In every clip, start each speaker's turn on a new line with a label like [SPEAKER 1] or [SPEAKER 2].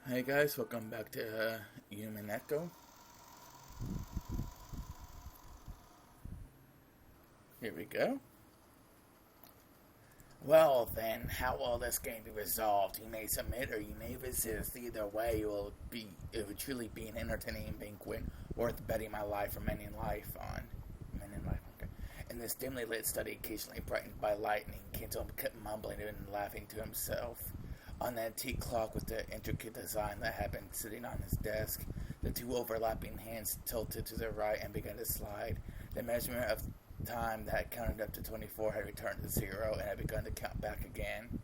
[SPEAKER 1] Hey guys, welcome back to Umineko. Here we go. Well then, how will this game be resolved? You may submit or you may resist. Either way, it will truly be an entertaining banquet worth betting my life or many in life on. Men in life, okay. In this dimly lit study, occasionally brightened by lightning, Kinto kept mumbling and laughing to himself. On the antique clock with the intricate design that had been sitting on his desk, the two overlapping hands tilted to the right and began to slide. The measurement of time that had counted up to 24 had returned to zero and had begun to count back again.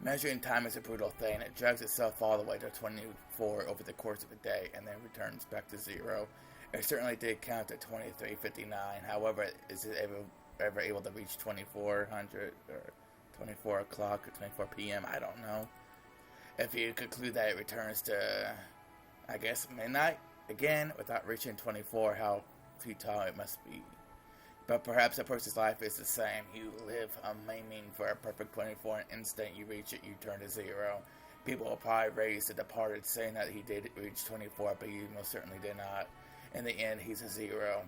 [SPEAKER 1] Measuring time is a brutal thing. It drags itself all the way to 24 over the course of a day and then returns back to zero. It certainly did count at 23:59. However, is it ever able to reach 2400 or 24 o'clock or 24 p.m.? I don't know. If you conclude that it returns to, I guess, midnight again without reaching 24, how futile it must be. But perhaps a person's life is the same. You live maiming for a perfect 24, and instant you reach it, you turn to zero. People will probably raise the departed saying that he did reach 24, but he most certainly did not. In the end, he's a zero.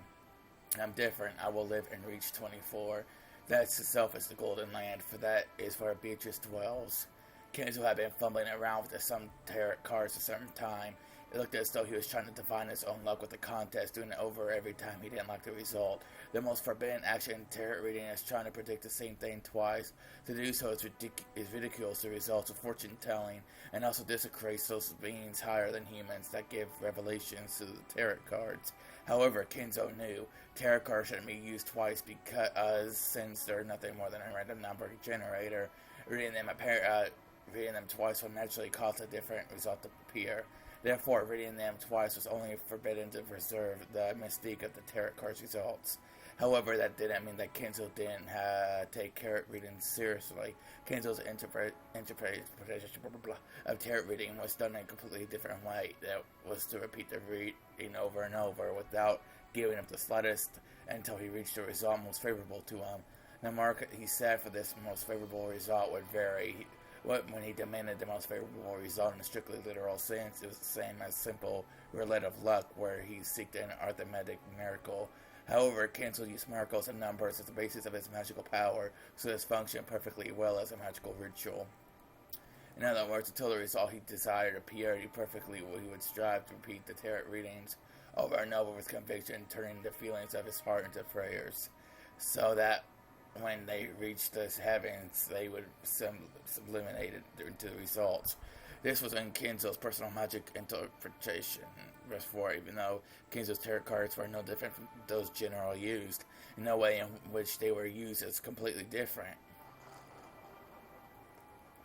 [SPEAKER 1] I'm different. I will live and reach 24. That itself is the golden land, for that is where Beatrice dwells. Kenzo had been fumbling around with some tarot cards for some time. It looked as though he was trying to divine his own luck with the contest, doing it over every time he didn't like the result. The most forbidden action in tarot reading is trying to predict the same thing twice. To do so is ridiculous the results of fortune telling, and also desecrates those beings higher than humans that give revelations to the tarot cards. However, Kenzo knew tarot cards shouldn't be used twice because, since they're nothing more than a random number generator, reading them twice will naturally cause a different result to appear. Therefore, reading them twice was only forbidden to preserve the mystique of the tarot cards results. However, that didn't mean that Kenzo didn't take tarot reading seriously. Kenzo's interpretation of tarot reading was done in a completely different way. That was to repeat the reading over and over without giving up the slightest until he reached a result most favorable to him. The mark he set for this most favorable result would vary. When he demanded the most favorable result in a strictly literal sense, it was the same as simple roulette of luck, where he seeked an arithmetic miracle. However, Kenzo used miracles and numbers as the basis of his magical power, so this functioned perfectly well as a magical ritual. In other words, until the result he desired appeared perfectly, he would strive to repeat the tarot readings over and over with conviction, turning the feelings of his heart into prayers, so that when they reached the heavens, they would sublimate it into the results. This was in Kenzo's personal magic interpretation. Therefore, even though Kenzo's tarot cards were no different from those generally used, in no way in which they were used is completely different.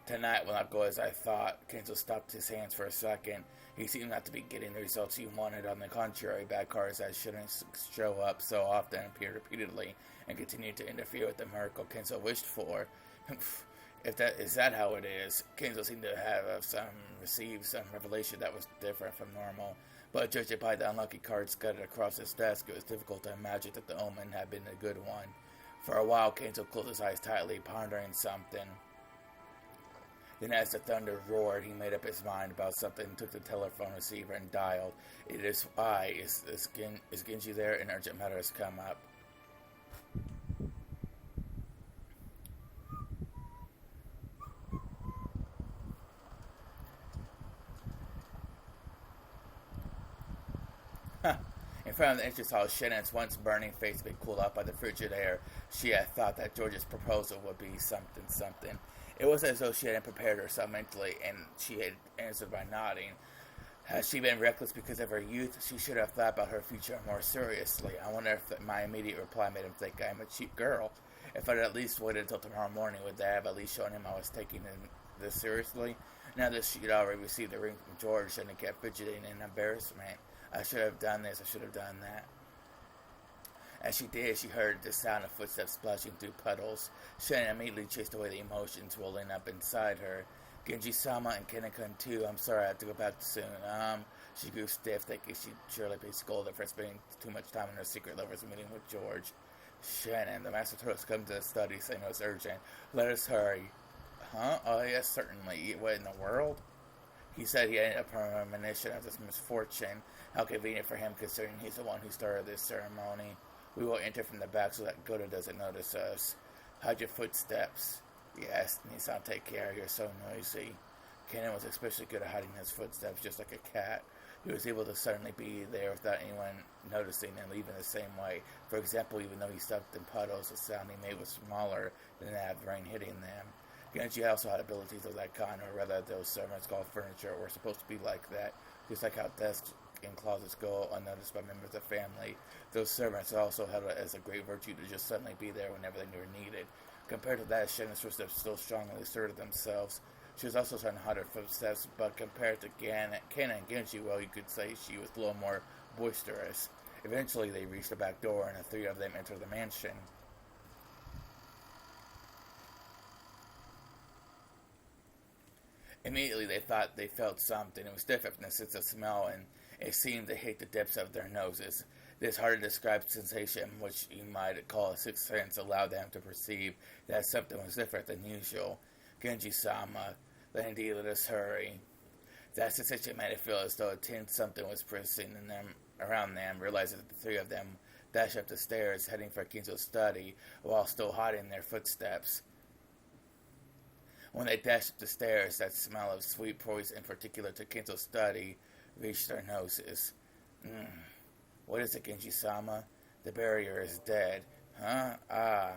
[SPEAKER 1] Tonight will not go as I thought. Kenzo stopped his hands for a second. He seemed not to be getting the results he wanted. On the contrary, bad cards that shouldn't show up so often appeared repeatedly and continued to interfere with the miracle Kenzo wished for. If that is that how it is, Kenzo seemed to have received some revelation that was different from normal. But judging by the unlucky cards scattered across his desk, it was difficult to imagine that the omen had been a good one. For a while, Kenzo closed his eyes tightly, pondering something. Then, as the thunder roared, he made up his mind about something, took the telephone receiver and dialed. "It is I. Is Genji there? An urgent matter has come up." In front of the entrance hall, Shannon's once burning face had been cooled off by the frigid air. She had thought that George's proposal would be something. It was as though she hadn't prepared herself mentally, and she had answered by nodding. Had she been reckless because of her youth, she should have thought about her future more seriously. I wonder if my immediate reply made him think I am a cheap girl. If I'd at least waited until tomorrow morning, would that have at least shown him I was taking this seriously? Now that she had already received the ring from George, and kept fidgeting in embarrassment. I should have done this, I should have done that. As she did, she heard the sound of footsteps splashing through puddles. Shannon immediately chased away the emotions welling up inside her. Genji-sama and Kenna-kun too. I'm sorry, I have to go back soon. She grew stiff, thinking she'd surely be scolded for spending too much time in her secret lover's meeting with George. Shannon, the master told us to come to the study, saying it was urgent. Let us hurry. Huh? Oh, yes, certainly. What in the world? He said he had a premonition of this misfortune. How convenient for him, considering he's the one who started this ceremony. We will enter from the back so that Goda doesn't notice us. Hide your footsteps. Yes, Nissan, take care. You're so noisy. Kenan was especially good at hiding his footsteps, just like a cat. He was able to suddenly be there without anyone noticing and leave in the same way. For example, even though he stepped in puddles, the sound he made was smaller than that of rain hitting them. Genji also had abilities of that kind, or rather those servants called furniture were supposed to be like that. Just like how desks and closets go unnoticed by members of the family, those servants also had it as a great virtue to just suddenly be there whenever they were needed. Compared to that, Shannon's footsteps still strongly asserted themselves. She was also trying to hide her footsteps, but compared to Ken and Genji, well, you could say she was a little more boisterous. Eventually, they reached the back door, and the three of them entered the mansion. Immediately, they thought they felt something. It was different from the sense of smell, and it seemed to hit the depths of their noses. This hard-to-describe sensation, which you might call a sixth sense, allowed them to perceive that something was different than usual. Genji-sama, Landy, let us hurry. That sensation made it feel as though a tense something was pressing in them, around them, realizing that the three of them dashed up the stairs, heading for Kinzo's study, while still hiding their footsteps. When they dashed up the stairs, that smell of sweet poison, particular to Kinzo's study, reached their noses. What is it, Genji-sama? The barrier is dead. Huh? Ah.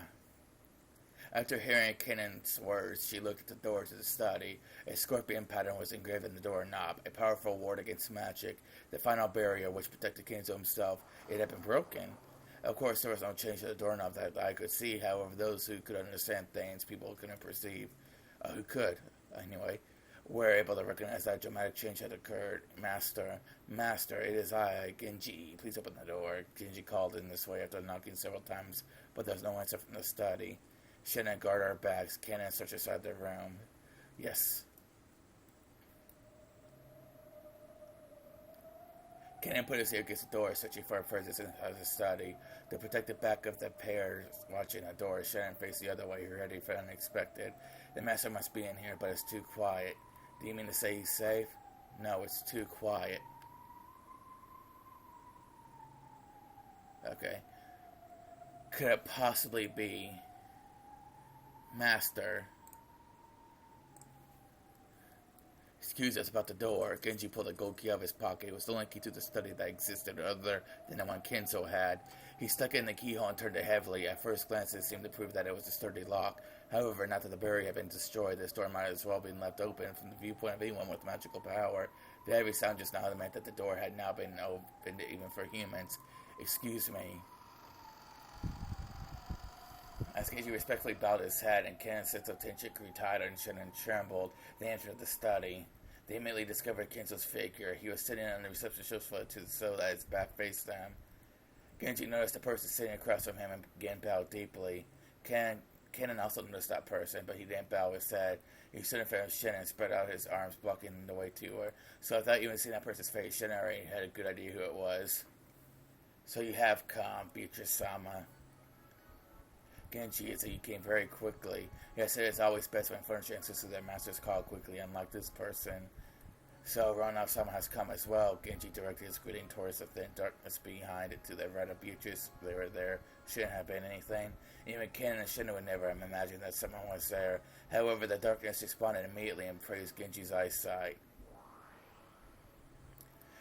[SPEAKER 1] After hearing Kenan's words, she looked at the door to the study. A scorpion pattern was engraved in the doorknob, a powerful ward against magic. The final barrier which protected Kenzo himself, it had been broken. Of course, there was no change to the doorknob that I could see. However, those who could understand things people couldn't perceive, who could, anyway, were able to recognize that dramatic change had occurred. Master, it is I, Genji. Please open the door. Genji called in this way after knocking several times, but there was no answer from the study. Shouldn't guard our bags. Cannon search inside the room. Yes. Cannon put his ear against the door, searching for a presence inside the study. To protect the back of the pair watching the door, Shannon faced the other way, ready for the unexpected. The master must be in here, but it's too quiet. Do you mean to say he's safe? No, it's too quiet. Okay. Could it possibly be Master? Excuse us about the door. Genji pulled a gold key out of his pocket. It was the only key to the study that existed other than the one Kenzo had. He stuck it in the keyhole and turned it heavily. At first glance, it seemed to prove that it was a sturdy lock. However, not that the barrier had been destroyed, this door might as well have been left open from the viewpoint of anyone with magical power. The heavy sound just now meant that the door had now been opened even for humans. Excuse me. As Genji respectfully bowed his head and Ken's sense of tension grew tighter and Shannon trembled, they entered the study. They immediately discovered Kenzo's figure. He was sitting on the reception sofa so that his back faced them. Genji noticed the person sitting across from him and began to bow deeply. Kenan also noticed that person, but he didn't bow his head. He stood in front of Shannon and spread out his arms, blocking the way to her. So without even seeing that person's face, Shannon already had a good idea who it was. So you have come, Beatrice-sama. Genji, he came very quickly. Yes, it is always best when furniture insists their masters call quickly, unlike this person. So Ronald-sama has come as well. Genji directed his greeting towards the thin darkness behind it to the right of Beatrice. They were there. Shouldn't have been anything. Even Ken and Shinra would never have imagined that someone was there. However, the darkness responded immediately and praised Genji's eyesight.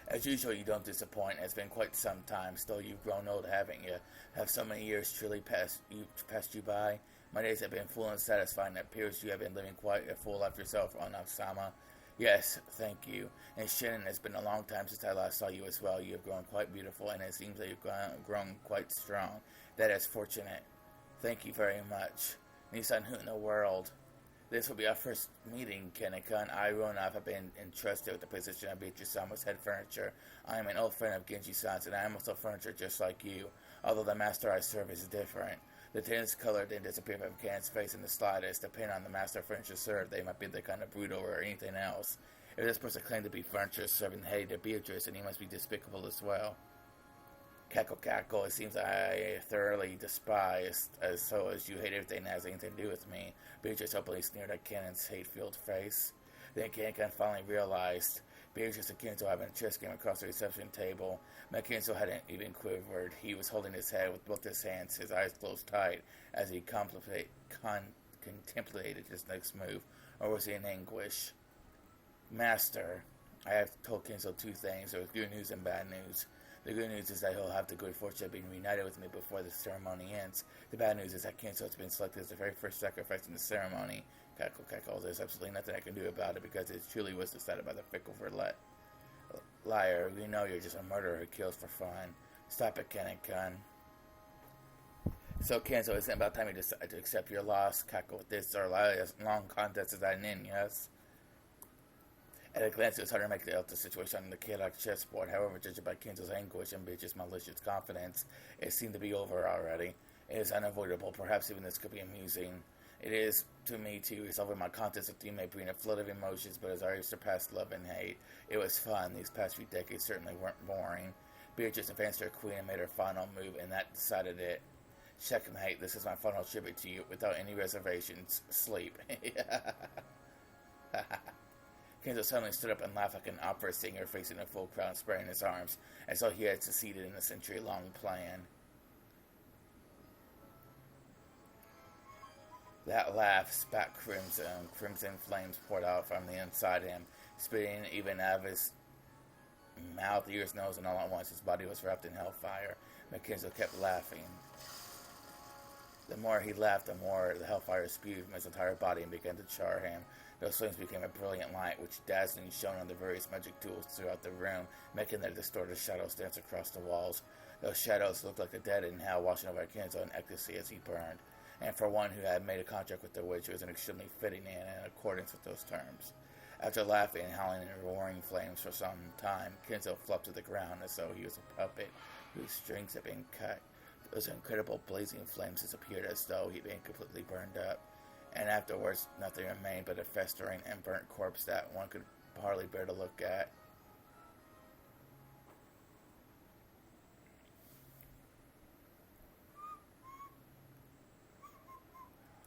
[SPEAKER 1] As usual, you don't disappoint. It's been quite some time. Still, you've grown old, haven't you? Have so many years truly passed you by? My days have been full and satisfying. It appears you have been living quite a full life yourself, Ronald-sama. Yes, thank you. And Shannon, it's been a long time since I last saw you as well. You have grown quite beautiful, and it seems that you've grown quite strong. That is fortunate. Thank you very much. Nissan, who in the world? This will be our first meeting, Kaneka, and I, Ronov, have been entrusted with the position of Beatrice-sama's head furniture. I am an old friend of Genji-san's, and I am also furniture just like you, although the master I serve is different. The tin's color didn't disappear from Ken's face in the slightest. Depending on the master of furniture served, they might be the kind of brutal or anything else. If this person claimed to be furniture serving hate to Beatrice, then he must be despicable as well. Cackle cackle, it seems I thoroughly despise, as so as you hate everything that has anything to do with me. Beatrice openly sneered at Cannon's hate-filled face. Then Cannon finally realized Beatrice and Kenzo having a chess game across the reception table. Mackenzo hadn't even quivered. He was holding his head with both his hands, his eyes closed tight, as he contemplated his next move. Or was he in anguish? Master, I have told Kenzo two things. There was good news and bad news. The good news is that he'll have the good fortune of being reunited with me before the ceremony ends. The bad news is that Kenzo has been selected as the very first sacrifice in the ceremony. Cackle, cackle, there's absolutely nothing I can do about it because it truly was decided by the fickle roulette. Liar, we know you're just a murderer who kills for fun. Stop it, Kennekan. So, Kenzo, isn't it about time you decide to accept your loss? Cackle, with this our long contest is at an end, yes? At a glance, it was hard to make out the situation on the chaotic chessboard. However, judging by Kenzo's anguish and Beatrice's malicious confidence, it seemed to be over already. It is unavoidable. Perhaps even this could be amusing. It is to me, too. Resolving my contest with you may bring a flood of emotions, but has already surpassed love and hate. It was fun. These past few decades certainly weren't boring. Beatrice advanced her queen and made her final move, and that decided it. Checkmate. This is my final tribute to you, without any reservations. Sleep. Kenzo suddenly stood up and laughed like an opera singer facing a full crowd, spreading his arms, as though he had succeeded in a century-long plan. That laugh spat crimson. Crimson flames poured out from the inside him, spitting even out of his mouth, ears, nose, and all at once his body was wrapped in hellfire. Kenzo kept laughing. The more he laughed, the more the hellfire spewed from his entire body and began to char him. Those flames became a brilliant light, which dazzlingly shone on the various magic tools throughout the room, making their distorted shadows dance across the walls. Those shadows looked like the dead in hell watching over Kenzo in ecstasy as he burned. And for one who had made a contract with the witch, it was an extremely fitting and in accordance with those terms. After laughing and howling in roaring flames for some time, Kenzo flopped to the ground as though he was a puppet whose strings had been cut. Those incredible blazing flames disappeared as though he'd been completely burned up. And afterwards, nothing remained but a festering and burnt corpse that one could hardly bear to look at.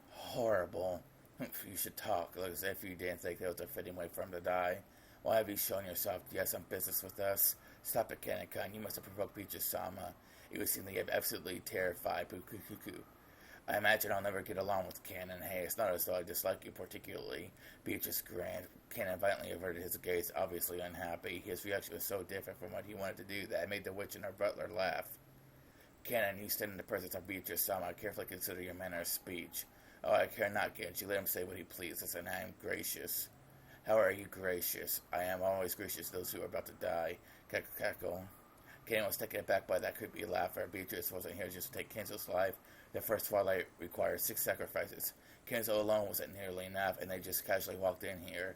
[SPEAKER 1] Horrible. You should talk, like as if you didn't think there was a fitting way for him to die. Why have you shown yourself? Do you have some business with us? Stop it, Kaneka. You must have provoked Beatrice-sama. You would seem to get absolutely terrified. Pukukuku. I imagine I'll never get along with Cannon. Hey, it's not as though I dislike you particularly. Beatrice grinned. Cannon violently averted his gaze, obviously unhappy. His reaction was so different from what he wanted to do that it made the witch and her butler laugh. Cannon, you stand in the presence of Beatrice-sama. Carefully consider your manner of speech. Oh, I care not, Genji. Let him say what he pleases, and I am gracious. How are you gracious? I am always gracious to those who are about to die. Cackle. Cannon was taken aback by that creepy laughter. Beatrice wasn't here just to take Kenzo's life. The first twilight required 6 sacrifices. Kenzo alone wasn't nearly enough, and they just casually walked in here.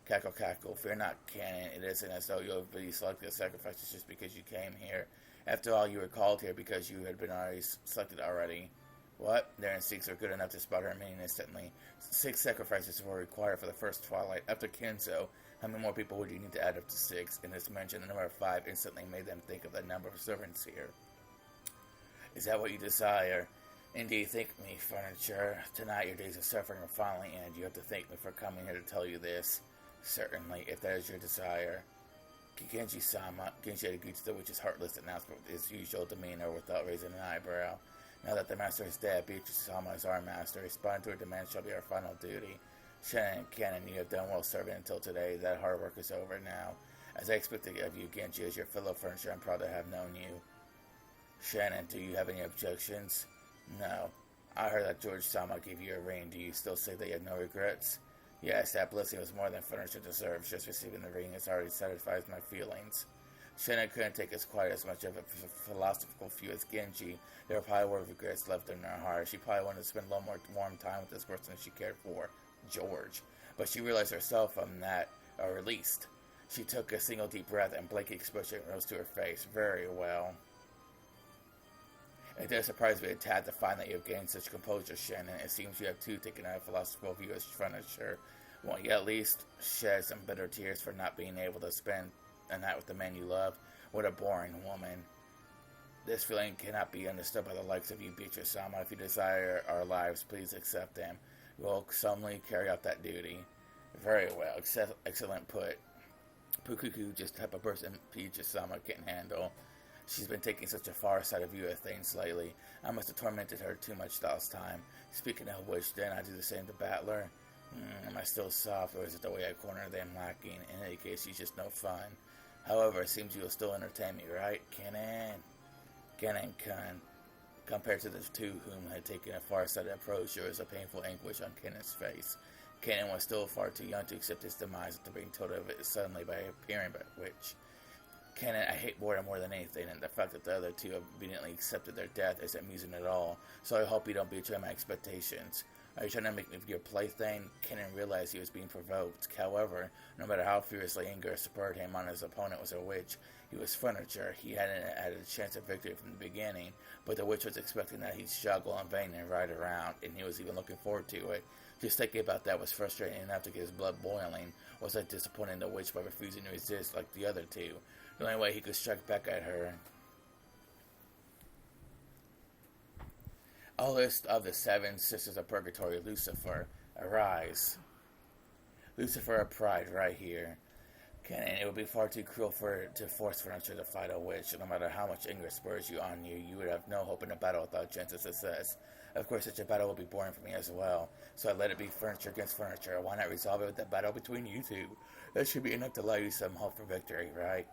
[SPEAKER 1] Cackle, cackle. Fear not, Cannon. It isn't as though you'll be selected as sacrifices just because you came here. After all, you were called here because you had been already selected already. What? Their instincts are good enough to spot her meaning instantly. 6 sacrifices were required for the first twilight. After Kenzo, how many more people would you need to add up to 6? In this mention, the number of 5 instantly made them think of the number of servants here. Is that what you desire? Indeed, thank me, furniture. Tonight your days of suffering will finally end. You have to thank me for coming here to tell you this. Certainly, if that is your desire. Genji-sama. Genji had agreed to the witch's heartless announcement with his usual demeanor without raising an eyebrow. Now that the master is dead, Beatrice-sama is our master. Responding to her demand shall be our final duty. Shannon and Cannon, you have done well serving until today. That hard work is over now. As I expected of you, Genji, as your fellow furniture, I'm proud to have known you. Shannon, do you have any objections? No. I heard that George-sama gave you a ring. Do you still say that you have no regrets? Yes, that blessing was more than furniture deserves. Just receiving the ring has already satisfied my feelings. Shannon couldn't take as quite as much of a philosophical view as Genji. There probably were regrets left in her heart. She probably wanted to spend a little more warm time with this person she cared for, George. But she realized herself from that, or released. She took a single deep breath and blank expression rose to her face. Very well. It does surprise me a tad to find that you have gained such composure, Shannon. It seems you have too taken a philosophical view as furniture. Won't you at least shed some bitter tears for not being able to spend a night with the man you love? What a boring woman. This feeling cannot be understood by the likes of you, Beatrice Sama. If you desire our lives, please accept them. We will solemnly carry out that duty. Very well. Excellent put. Pukuku, just type of person Beatrice Sama can handle. She's been taking such a far-sighted view of things lately. I must have tormented her too much last time. Speaking of which, then I do the same to Battler. Am I still soft, or is it the way I corner them lacking? In any case, she's just no fun. However, it seems you'll still entertain me, right? Kennen-kun. Compared to the two whom had taken a far-sighted approach, there was a painful anguish on Kennen's face. Kennen was still far too young to accept his demise after being told of it suddenly by appearing by which. Kennen, I hate boredom more than anything, and the fact that the other two have obediently accepted their death isn't amusing at all, so I hope you don't betray my expectations. Are you trying to make me your plaything? Kennen realized he was being provoked. However, no matter how furiously anger spurred him on his opponent was a witch, he was furniture. He hadn't had a chance of victory from the beginning, but the witch was expecting that he'd struggle in vain and ride around, and he was even looking forward to it. Just thinking about that was frustrating enough to get his blood boiling. Was like disappointing the witch by refusing to resist like the other two. The only way he could strike back at her. Oldest of the seven sisters of purgatory, Lucifer, arise. Lucifer of pride, right here. Kennen, it would be far too cruel to force furniture to fight a witch. No matter how much anger spurs you on you, you would have no hope in a battle without chance of success. Of course, such a battle will be boring for me as well, so I let it be furniture against furniture. Why not resolve it with a battle between you two? That should be enough to allow you some hope for victory, right?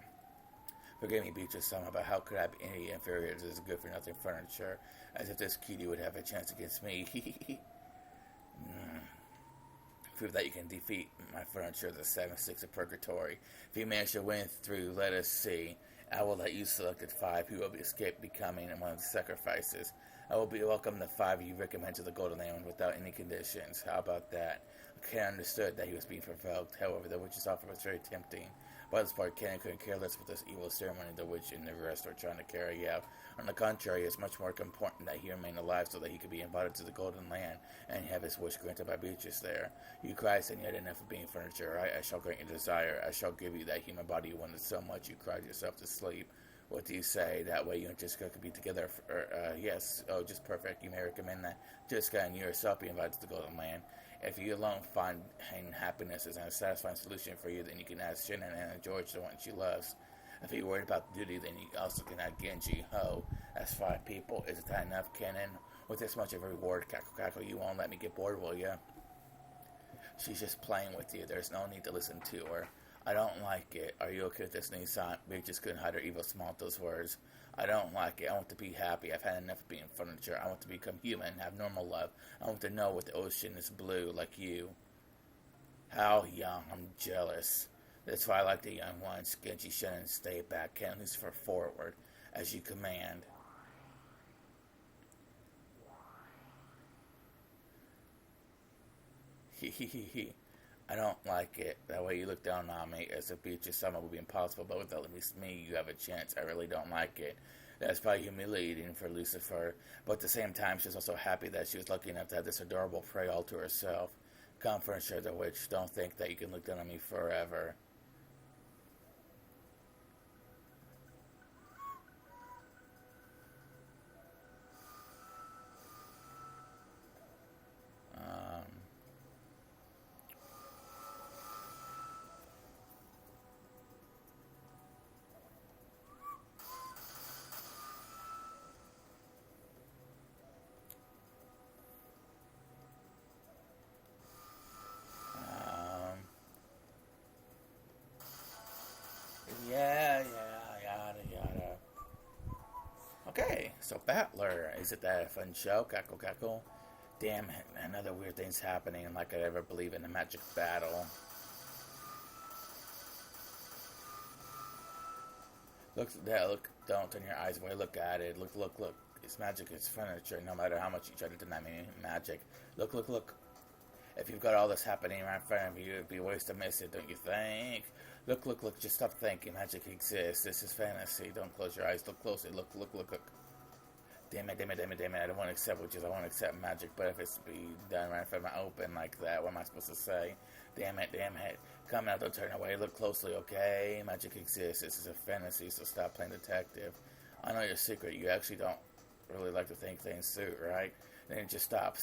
[SPEAKER 1] Forgive me, Beatrice Sama, but how could I be any inferior to this good-for-nothing furniture? As if this cutie would have a chance against me. Prove that you can defeat my furniture, the 7-6 of purgatory. If you manage to win through, let us see. I will let you select the 5 who will escape becoming one of the sacrifices. I will be welcome the 5 you recommend to the Golden Land without any conditions. How about that? Kennen understood that he was being provoked. However, the witch's offer was very tempting. By this part, Kennen couldn't care less with this evil ceremony the witch and the rest were trying to carry out. On the contrary, it's much more important that he remain alive so that he could be invited to the Golden Land and have his wish granted by Beatrice there. You cried, saying you had enough of being furniture, right? I shall grant your desire. I shall give you that human body you wanted so much you cried yourself to sleep. What do you say? That way you and Jessica could be together. Yes. Oh, just perfect. You may recommend that Jessica and you yourself be invited to the Golden Land. If you alone find happiness is a satisfying solution for you, then you can ask Shannon and George, the one she loves. If you're worried about duty, then you also can add Genji. Ho, that's 5 people. Isn't that enough, Kennen? With this much of a reward, Cackle, you won't let me get bored, will ya? She's just playing with you. There's no need to listen to her. I don't like it. Are you okay with this new sign? Big just couldn't hide her evil smile at those words. I don't like it. I want to be happy. I've had enough of being furniture. I want to become human, have normal love. I want to know what the ocean is blue, like you. How young. I'm jealous. That's why I like the young ones. Genji, Shannon, stay back. Ken, Lucifer, forward. As you command. He. I don't like it. That way you look down on me as if Beatrice Sama would be impossible, but with at least me, you have a chance. I really don't like it. That's probably humiliating for Lucifer, but at the same time, she's also happy that she was lucky enough to have this adorable prey all to herself. Come, furniture, the witch. Don't think that you can look down on me forever. Yada. Okay, so Battler. Is it that fun show? Cackle. Damn it, another weird thing's happening like I'd ever believe in a magic battle. Look, don't turn your eyes away, look at it. Look. It's magic, it's furniture, no matter how much you try to deny me magic. Look. If you've got all this happening right in front of you, it'd be a waste to miss it, don't you think? Look, just stop thinking. Magic exists. This is fantasy. Don't close your eyes. Look closely. Look. Damn it. I don't want to accept witches. I want to accept magic. But if it's be done right in front of my open like that, what am I supposed to say? Damn it. Come now, don't turn away. Look closely, okay? Magic exists. This is a fantasy, so stop playing detective. I know your secret. You actually don't really like to think things through, right? Then just stop,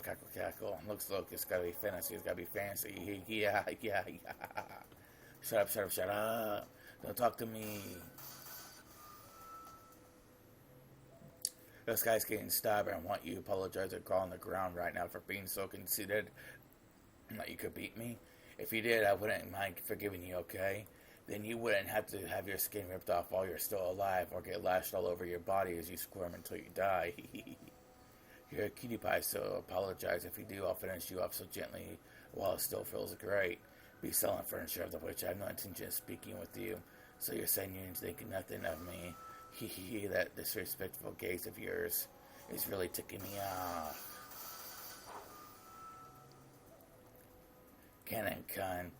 [SPEAKER 1] cackle, cackle. Look, it's gotta be fancy, it's gotta be fancy. Yeah, yeah, yeah. Shut up, shut up, shut up. Don't talk to me. This guy's getting stubborn. I want you to apologize or crawl on the ground right now for being so conceited that you could beat me. If you did, I wouldn't mind forgiving you, okay? Then you wouldn't have to have your skin ripped off while you're still alive or get lashed all over your body as you squirm until you die. You're a cutie pie, so apologize. If you do, I'll finish you off so gently while it still feels great. Be selling furniture of the which I have no intention of speaking with you. So you're saying you think nothing of me. That disrespectful gaze of yours is really ticking me off. Cannon.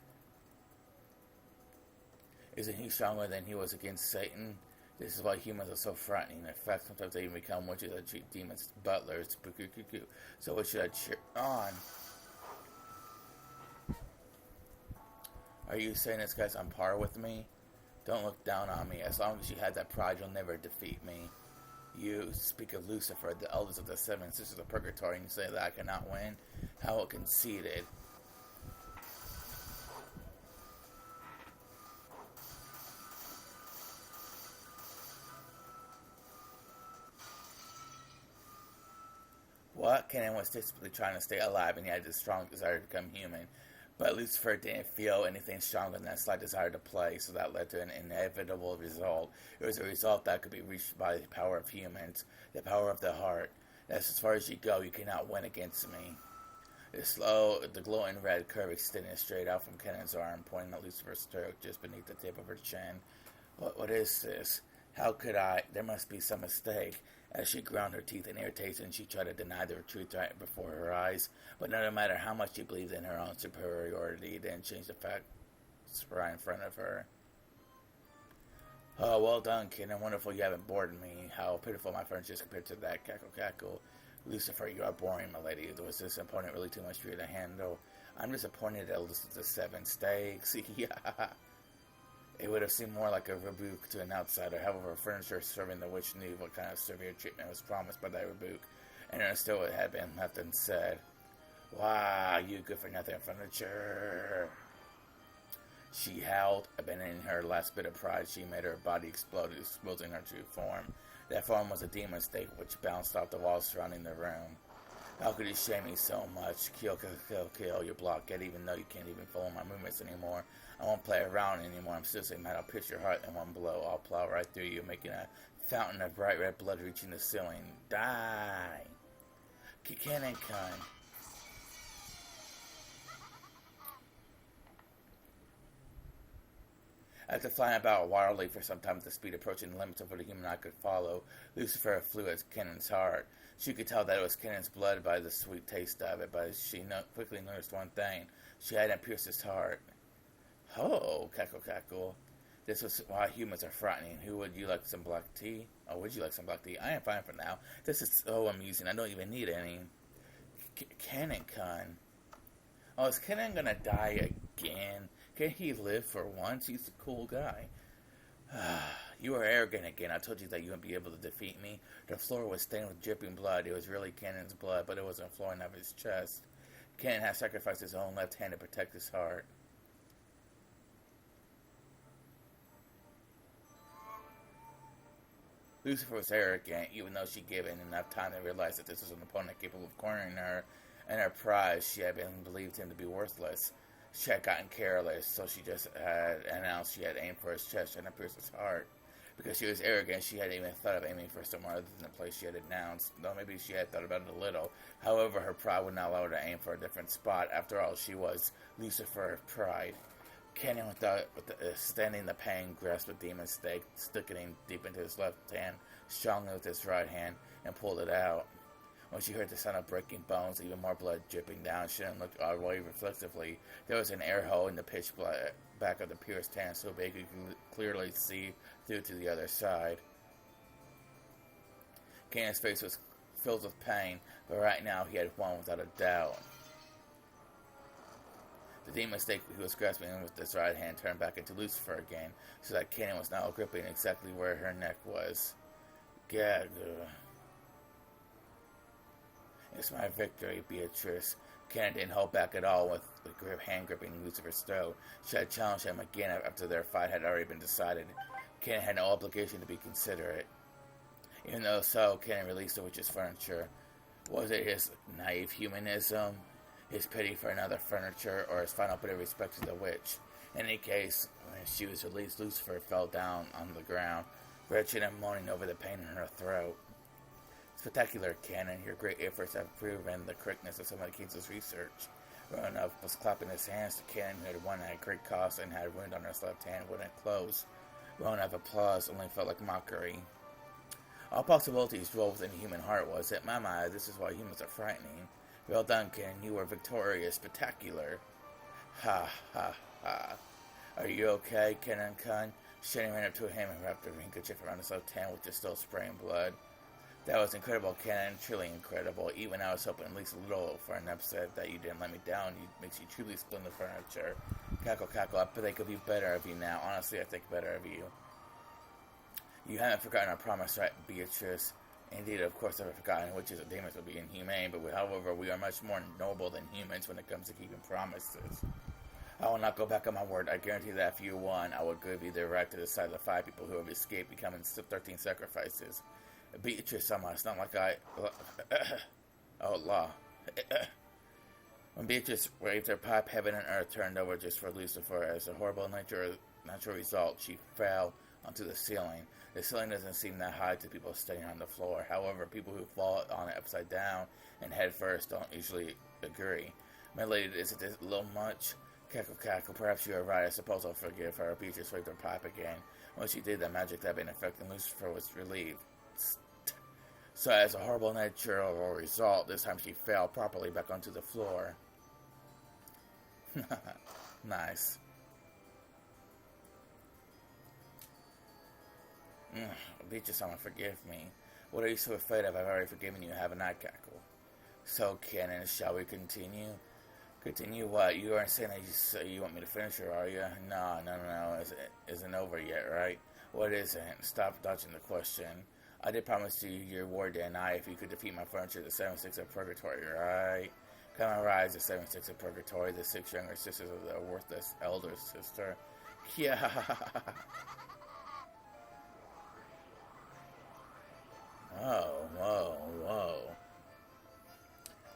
[SPEAKER 1] Isn't he stronger than he was against Satan? This is why humans are so frightening. In fact, sometimes they even become witches that treat demons butlers. So what should I cheer on? Are you saying this guy's on par with me? Don't look down on me. As long as you have that pride, you'll never defeat me. You speak of Lucifer, the eldest of the seven sisters of purgatory, and you say that I cannot win? How conceited. What? Kenan was desperately trying to stay alive, and he had this strong desire to become human. But Lucifer didn't feel anything stronger than that slight desire to play, so that led to an inevitable result. It was a result that could be reached by the power of humans, the power of the heart. That's as far as you go. You cannot win against me. The glowing red curve extended straight out from Kenan's arm, pointing at Lucifer's throat just beneath the tip of her chin. What is this? How could I? There must be some mistake. As she ground her teeth in irritation, she tried to deny the truth right before her eyes. But no matter how much she believed in her own superiority, it didn't change the facts right in front of her. Oh, well done, kid. And wonderful you haven't bored me. How pitiful my furniture is compared to that. Cackle, cackle. Lucifer, you are boring, my lady. Was this opponent really too much for you to handle? I'm disappointed at the 7 stakes. Yeah. It would have seemed more like a rebuke to an outsider. However, furniture serving the witch knew what kind of severe treatment was promised by that rebuke, and understood what had been left unsaid. Wow, you good for nothing furniture. She howled, abandoning her last bit of pride. She made her body explode, exposing her true form. That form was a demon stake which bounced off the walls surrounding the room. How could you shame me so much? Kill, you blockhead, even though you can't even follow my movements anymore. I won't play around anymore. I'm seriously mad. I'll pierce your heart in one blow. I'll plow right through you, making a fountain of bright red blood reaching the ceiling. Die! Cannon. After flying about wildly for some time at the speed approaching the limits of what a human eye could follow, Lucifer flew at Kennan's heart. She could tell that it was Kennan's blood by the sweet taste of it, but she quickly noticed one thing. She hadn't pierced his heart. Oh, cackle. This was why humans are frightening. Would you like some black tea? Oh, would you like some black tea? I am fine for now. This is so amusing. I don't even need any. Cannon. Oh, is Cannon gonna die again? Can't he live for once? He's a cool guy. You are arrogant again. I told you that you wouldn't be able to defeat me. The floor was stained with dripping blood. It was really Cannon's blood, but it wasn't flowing out of his chest. Cannon had sacrificed his own left hand to protect his heart. Lucifer was arrogant, even though she gave it enough time to realize that this was an opponent capable of cornering her and her prize. She had believed him to be worthless. She had gotten careless, so she just had announced she had aimed for his chest and pierced his heart. Because she was arrogant, she hadn't even thought of aiming for somewhere other than the place she had announced, though maybe she had thought about it a little. However, her pride would not allow her to aim for a different spot. After all, she was Lucifer of pride. Canyon, withstanding the pain, grasped the demon's stake, stuck it in deep into his left hand, strongly with his right hand, and pulled it out. When she heard the sound of breaking bones, even more blood dripping down, she looked away reflexively. There was an air hole in the pitch back of the pierced hand, so they could clearly see through to the other side. Canaan's face was filled with pain, but right now he had won without a doubt. The demon stake he was grasping with his right hand turned back into Lucifer again, so that Canaan was now gripping exactly where her neck was. Gag. It's my victory, Beatrice. Kenan didn't hold back at all with the hand gripping Lucifer's throat. She had challenged him again after their fight had already been decided. Kenan had no obligation to be considerate. Even though so, Kenan released the witch's furniture. Was it his naive humanism, his pity for another furniture, or his final bit of respect to the witch? In any case, when she was released, Lucifer fell down on the ground, wretched and moaning over the pain in her throat. Spectacular, Kenan. Your great efforts have proven the correctness of some of the King's research. Roanoke was clapping his hands to Kenan, who had won at great cost and had a wound on his left hand when it closed. Roanoke's applause only felt like mockery. All possibilities dwell within the human heart, was it? My, this is why humans are frightening. Well done, Kenan. You were victorious. Spectacular. Ha, ha, ha. Are you okay, Kenan-kun? Shannon ran up to him and wrapped a handkerchief around his left hand, which is still spraying blood. That was incredible, Kenan. Truly incredible. Even I was hoping at least a little for an upset that you didn't let me down. It makes you truly splendid furniture. Cackle, cackle. I bet they could be better of you now. Honestly, I think better of you. You haven't forgotten our promise, right, Beatrice? Indeed, of course, I've forgotten witches and demons would be inhumane, but however, we are much more noble than humans when it comes to keeping promises. I will not go back on my word. I guarantee that if you won, I would give you the right to decide of the 5 people who have escaped becoming 13 sacrifices. Beatrice, somehow, it's not like I... oh, law. When Beatrice waved her pipe, heaven and earth turned over just for Lucifer. As a horrible natural result, she fell onto the ceiling. The ceiling doesn't seem that high to people standing on the floor. However, people who fall on it upside down and head first don't usually agree. My lady, is it a little much? Cackle, cackle. Perhaps you are right. I suppose I'll forgive her. Beatrice waved her pipe again. When she did, the magic that had been effective, Lucifer was relieved. So, as a horrible natural result, this time she fell properly back onto the floor. Nice. Beatrice, someone forgive me. What are you so afraid of? I've already forgiven you. Have a night, cackle. So, Kenan, shall we continue? Continue what? You aren't saying that you want me to finish her, are you? No. It isn't over yet, right? What isn't? Stop dodging the question. I did promise you your word and I if you could defeat my furniture, the 7-6 of Purgatory, right? Come and rise, the 7-6 of Purgatory, the 6 younger sisters of the worthless elder sister. Yeah. Whoa.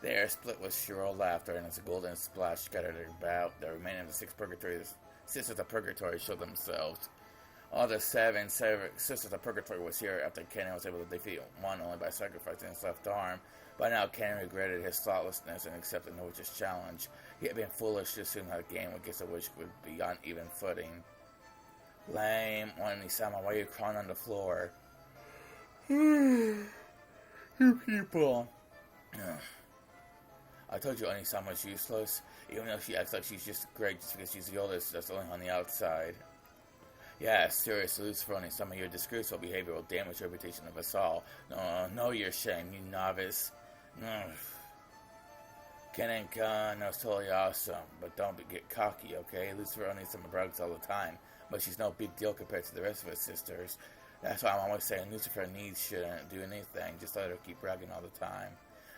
[SPEAKER 1] The air split with shrill laughter, and as a golden splash scattered about, the remaining of the 6 sisters of Purgatory showed themselves. All the 7 sisters of Purgatory was here after Kenan was able to defeat one only by sacrificing his left arm. By now, Kenan regretted his thoughtlessness and accepted the witch's challenge. He had been foolish to assume that a game against a witch would be on even footing. Lame, Oni-sama, why are you crawling on the floor? You people. I told you Oni-sama's useless, even though she acts like she's just great just because she's the oldest that's only on the outside. Yeah, seriously, Lucifer, Oni-sama, your disgraceful behavior will damage the reputation of us all. No, you're ashamed, you novice. Kenan-kun, that's totally awesome, but don't get cocky, okay? Lucifer Oni-sama brags all the time, but she's no big deal compared to the rest of us sisters. That's why I'm always saying Lucifer shouldn't do anything, just let her keep bragging all the time.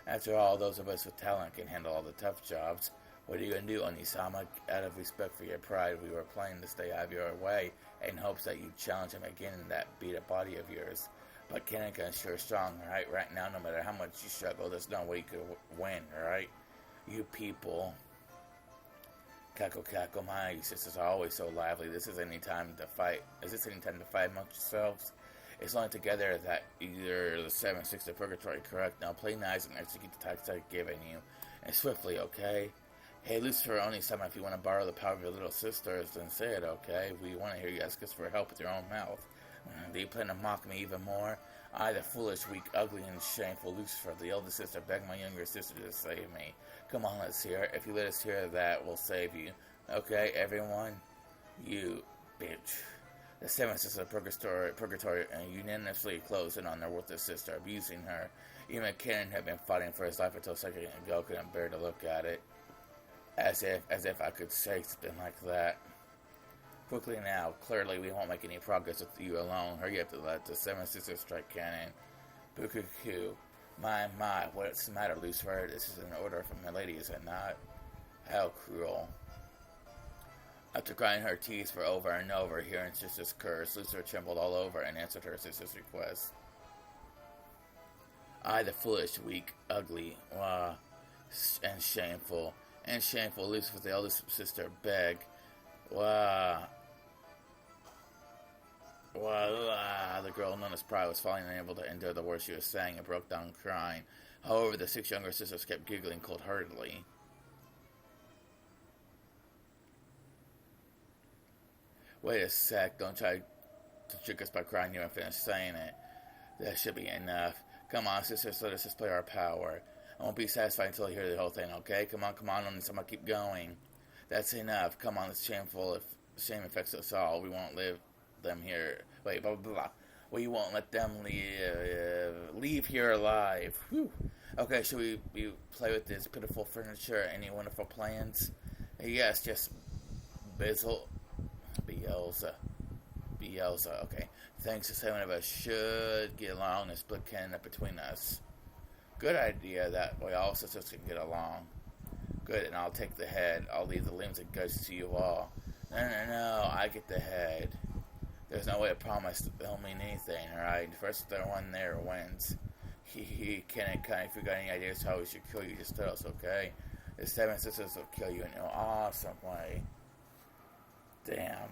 [SPEAKER 1] After all, those of us with talent can handle all the tough jobs. What are you going to do, Oni-sama? Out of respect for your pride, we were planning to stay out of your way in hopes that you'd challenge him again in that beat-up body of yours. But Kenan-kun's sure strong, right? Right now, no matter how much you struggle, there's no way you could win, right? You people. Cackle, cackle, my sisters are always so lively. This is any time to fight. Is this any time to fight amongst yourselves? It's only together that either the 7-6 of Purgatory, correct? Now play nice and execute the tactics I've given you. And swiftly, okay? Hey, Lucifer, Oni-sama, if you want to borrow the power of your little sisters, then say it, okay? We want to hear you ask us for help with your own mouth. Do you plan to mock me even more? I, the foolish, weak, ugly, and shameful Lucifer, the eldest sister, beg my younger sister to save me. Come on, let's hear it. If you let us hear that, we'll save you. Okay, everyone? You bitch. The 7 sisters of Purgatory unanimously closed in on their worthless sister, abusing her. Even Kenan had been fighting for his life until a second ago, couldn't bear to look at it. As if I could say something like that. Quickly now. Clearly, we won't make any progress with you alone. Hurry up to let the Seven Sisters strike cannon. Bukuku. My, what's the matter, Lucifer? This is an order from my lady, is it not? How cruel. After grinding her teeth for over and over, hearing sister's curse, Lucifer trembled all over and answered her sister's request. I, the foolish, weak, ugly, and shameful, Lucifer, the eldest sister, begged, the girl, known as Pride, was finally unable to endure the words she was saying and broke down crying. However, the 6 younger sisters kept giggling cold-heartedly. Wait a sec, don't try to trick us by crying you and finish saying it. That should be enough. Come on, sisters, let us display our power. I won't be satisfied until I hear the whole thing, okay? Come on, only someone keep going. That's enough. Come on, it's shameful. If shame affects us all, we won't leave them here. Wait, blah, blah, blah. We won't let them leave here alive. Whew. Okay, should we play with this pitiful furniture? Any wonderful plans? Yes, just Bielsa, okay. Thanks to 7 of us should get along and split cannon up between us. Good idea, that way all sisters can get along. Good, and I'll take the head. I'll leave the limbs and guts to you all. No, I get the head. There's no way to promise they'll mean anything, alright? First the one there wins. Kenny, if you got any ideas how we should kill you, just tell us, okay? The 7 sisters will kill you in an awesome way. Damn.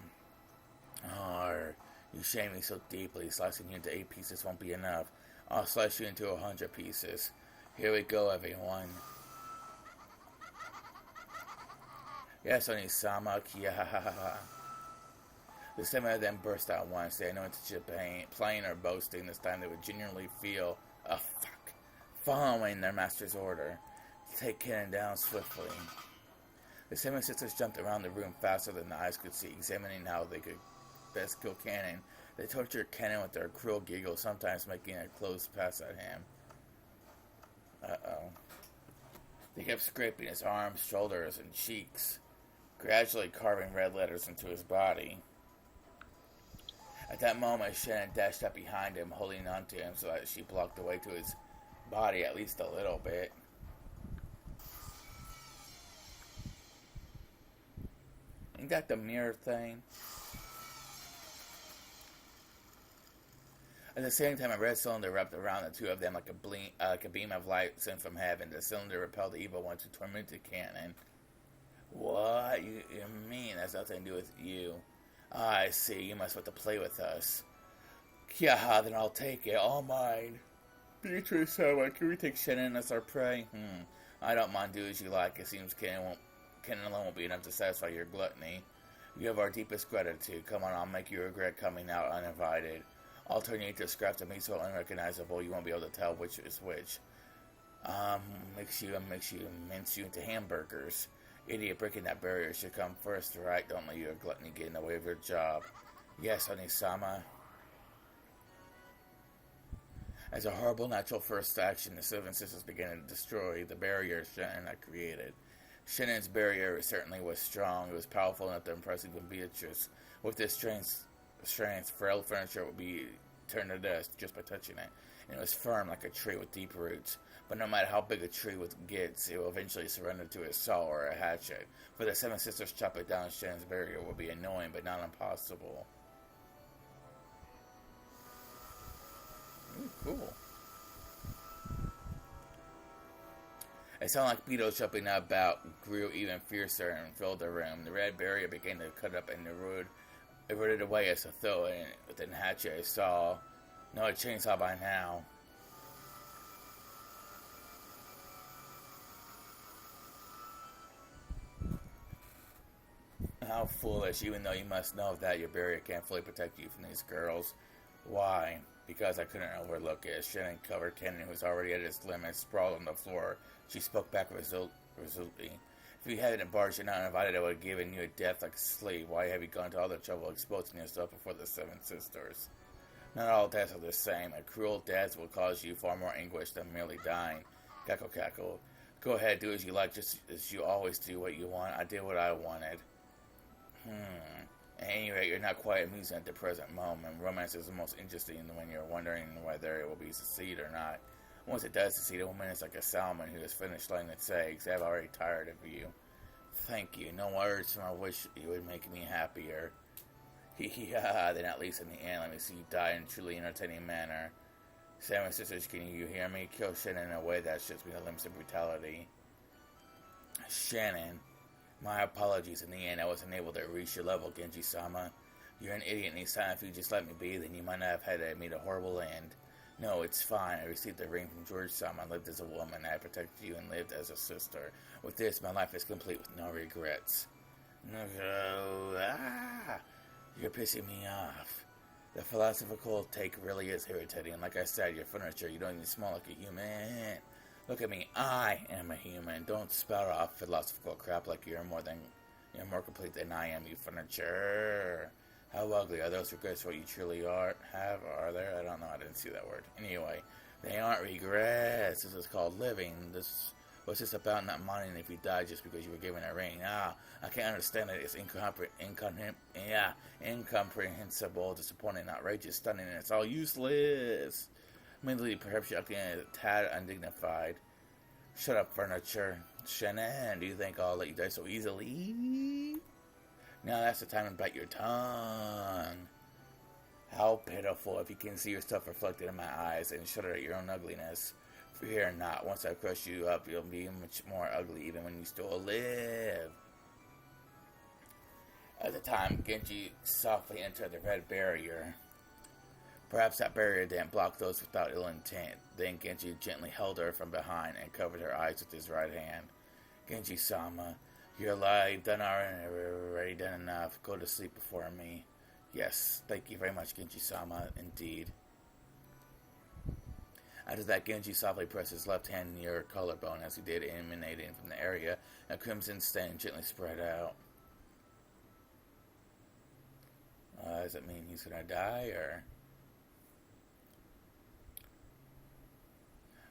[SPEAKER 1] You shame me so deeply. Slicing you into 8 pieces won't be enough. I'll slice you into 100 pieces. Here we go, everyone. Yes, Oni-sama, kiahahaha. The 7 of them burst out once. They had no intention of playing or boasting. This time they would genuinely feel, following their master's order. Take cannon down swiftly. The 7 sisters jumped around the room faster than the eyes could see, examining how they could best kill Cannon. They tortured Cannon with their cruel giggles, sometimes making a close pass at him. They kept scraping his arms, shoulders, and cheeks, gradually carving red letters into his body. At that moment, Shannon dashed up behind him, holding onto him so that she blocked the way to his body at least a little bit. Ain't that the mirror thing? At the same time, a red cylinder wrapped around the 2 of them like a beam of light sent from heaven. The cylinder repelled the evil ones who tormented Cannon. What? You mean that's nothing to do with you? I see. You must want to play with us. Yeah, then I'll take it. All mine. Beatrice, so can we take Shannon as our prey? I don't mind. Do as you like. It seems Cannon alone won't be enough to satisfy your gluttony. You have our deepest gratitude. Come on, I'll make you regret coming out uninvited. I'll turn you into scraps of meat so unrecognizable you won't be able to tell which is which. Mince you into hamburgers. Idiot, breaking that barrier should come first, right? Don't let your gluttony get in the way of your job. Yes, Oni-sama. As a horrible natural first action, the 7 sisters began to destroy the barrier Shannon had created. Shannon's barrier certainly was strong. It was powerful enough to impress even Beatrice. With this strength, frail furniture would be turned to dust just by touching it. And it was firm like a tree with deep roots. But no matter how big a tree gets, it will eventually surrender to a saw or a hatchet. For the 7 sisters chop it down, Shannon's barrier will be annoying but not impossible. Ooh, cool. It sounded like beetles jumping about grew even fiercer and filled the room. The red barrier began to cut up and eroded away as a throw and within hatchet I saw. No, a chainsaw by now. How foolish, even though you must know that your barrier can't fully protect you from these girls. Why? Because I couldn't overlook it. Shannon covered Cannon, who was already at his limit, sprawled on the floor. She spoke back resolutely. If you hadn't barged in uninvited, I would have given you a death like a slave. Why have you gone to all the trouble exposing yourself before the 7 sisters? Not all deaths are the same. A cruel death will cause you far more anguish than merely dying. Cackle, cackle. Go ahead, do as you like, just as you always do what you want. I did what I wanted. any rate, you're not quite amusing at the present moment. Romance is the most interesting when you're wondering whether it will be succeed or not. Once it does succeed, a woman is like a salmon who has finished laying its eggs. I've already tired of you. Thank you. No words from I wish you would make me happier. Then at least in the end, let me see you die in a truly entertaining manner. Sam and sisters, can you hear me? Kill Shannon in a way that shows me the limits of brutality. Shannon, my apologies. In the end, I wasn't able to reach your level, Genji-sama. You're an idiot, and each time if you just let me be, then you might not have had to meet a horrible end. No, it's fine. I received the ring from George-sama. I lived as a woman. I protected you and lived as a sister. With this, my life is complete with no regrets. You're pissing me off. The philosophical take really is irritating. Like I said, your furniture, you don't even smell like a human. Look at me, I am a human. Don't spout off philosophical crap like you're more complete than I am, you furniture. How ugly are those regrets? What you truly are there? I don't know. I didn't see that word. Anyway, they aren't regrets. This is called living. This was just about not minding if you died just because you were given a ring. I can't understand it. It's incomprehensible, disappointing, outrageous, stunning, and it's all useless. Mentally, perhaps you're acting a tad undignified. Shut up, furniture. Shannon, do you think I'll let you die so easily? Now that's the time to bite your tongue. How pitiful if you can see yourself reflected in my eyes and shudder at your own ugliness. Fear not, once I crush you up, you'll be much more ugly even when you still live. At the time, Genji softly entered the red barrier. Perhaps that barrier didn't block those without ill intent. Then Genji gently held her from behind and covered her eyes with his right hand. Genji-sama, you're alive, done already done enough. Go to sleep before me. Yes, thank you very much, Genji-sama, indeed. After that, Genji softly pressed his left hand near her collarbone as he did, emanating from the area, a crimson stain gently spread out. Does it mean he's gonna die, or...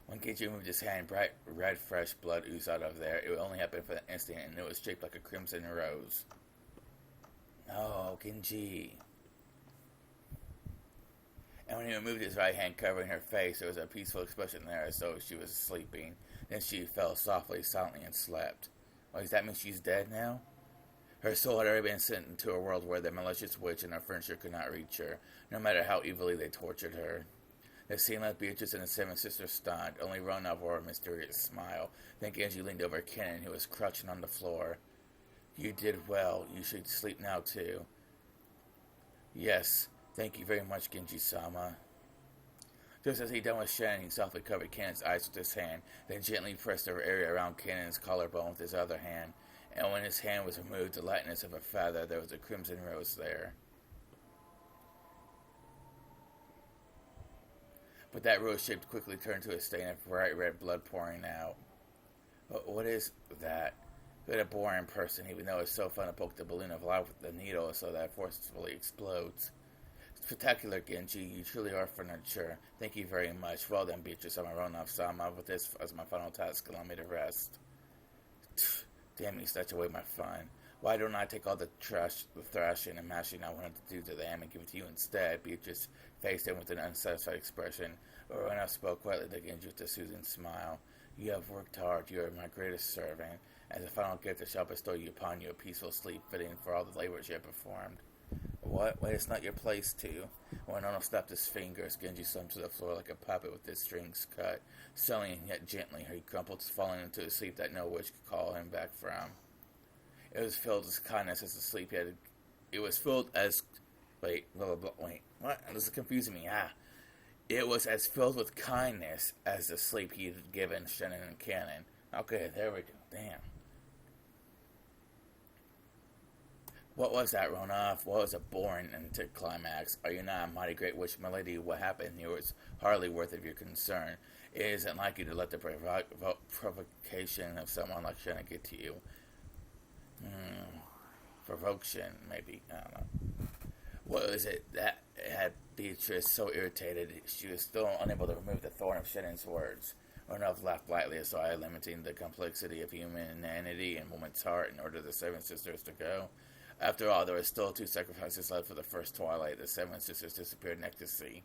[SPEAKER 1] When Genji moved his hand, bright red fresh blood oozed out of there. It only happened for an instant, and it was shaped like a crimson rose. Oh, Genji. And when he removed his right hand, covering her face, there was a peaceful expression there as though she was sleeping. Then she fell softly, silently, and slept. Does that mean she's dead now? Her soul had already been sent into a world where the malicious witch and her furniture could not reach her, no matter how evilly they tortured her. The scene left Beatrice and the seven sisters stunned. Only Rona wore a mysterious smile. Then Genji leaned over Kennen, who was crouching on the floor. You did well. You should sleep now, too. Yes. Thank you very much, Genji-sama. Just as he done with Shannon, he softly covered Kennen's eyes with his hand, then gently pressed the area around Kennen's collarbone with his other hand. And when his hand was removed, the lightness of a feather, there was a crimson rose there. But that rose shape quickly turned to a stain of bright red blood pouring out. What is that? Good, a boring person, even though it's so fun to poke the balloon of life with the needle so that it forcefully explodes. Spectacular, Genji. You truly are furniture. Thank you very much. Well done, Beatrice. I'm a Ronoff-sama. With this as my final task, allow me to rest. Damn, you snatch away my fun. Why don't I take all the thrashing and mashing I wanted to do to them and give it to you instead? Beatrice faced him with an unsatisfied expression, but Ronoff spoke quietly to Genji with a soothing smile. You have worked hard. You are my greatest servant. As a final gift, I shall bestow upon you a peaceful sleep fitting for all the labors you have performed. What? Wait, it's not your place to. When Ono snapped his fingers, Genji slumped to the floor like a puppet with his strings cut. Slowly and yet gently, he crumpled, falling into a sleep that no witch could call him back from. It was filled with kindness as the sleep he had. It was filled as. Wait, what? This is confusing me. It was as filled with kindness as the sleep he had given Shannon and Cannon. Okay, there we go. Damn. What was that, Ronoff? What was a boring anticlimax? Are you not a mighty great witch, milady? What happened here was hardly worth of your concern. It isn't like you to let the provocation of someone like Shannon get to you. Provocation, maybe. I don't know. What was it that had Beatrice so irritated she was still unable to remove the thorn of Shannon's words? Ronoff laughed lightly as though limiting the complexity of humanity and woman's heart in order for the seven sisters to go. After all, there were still 2 sacrifices left for the first twilight. The 7 sisters disappeared in ecstasy.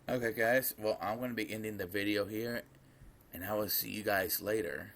[SPEAKER 1] Okay, guys. Well, I'm going to be ending the video here, and I will see you guys later.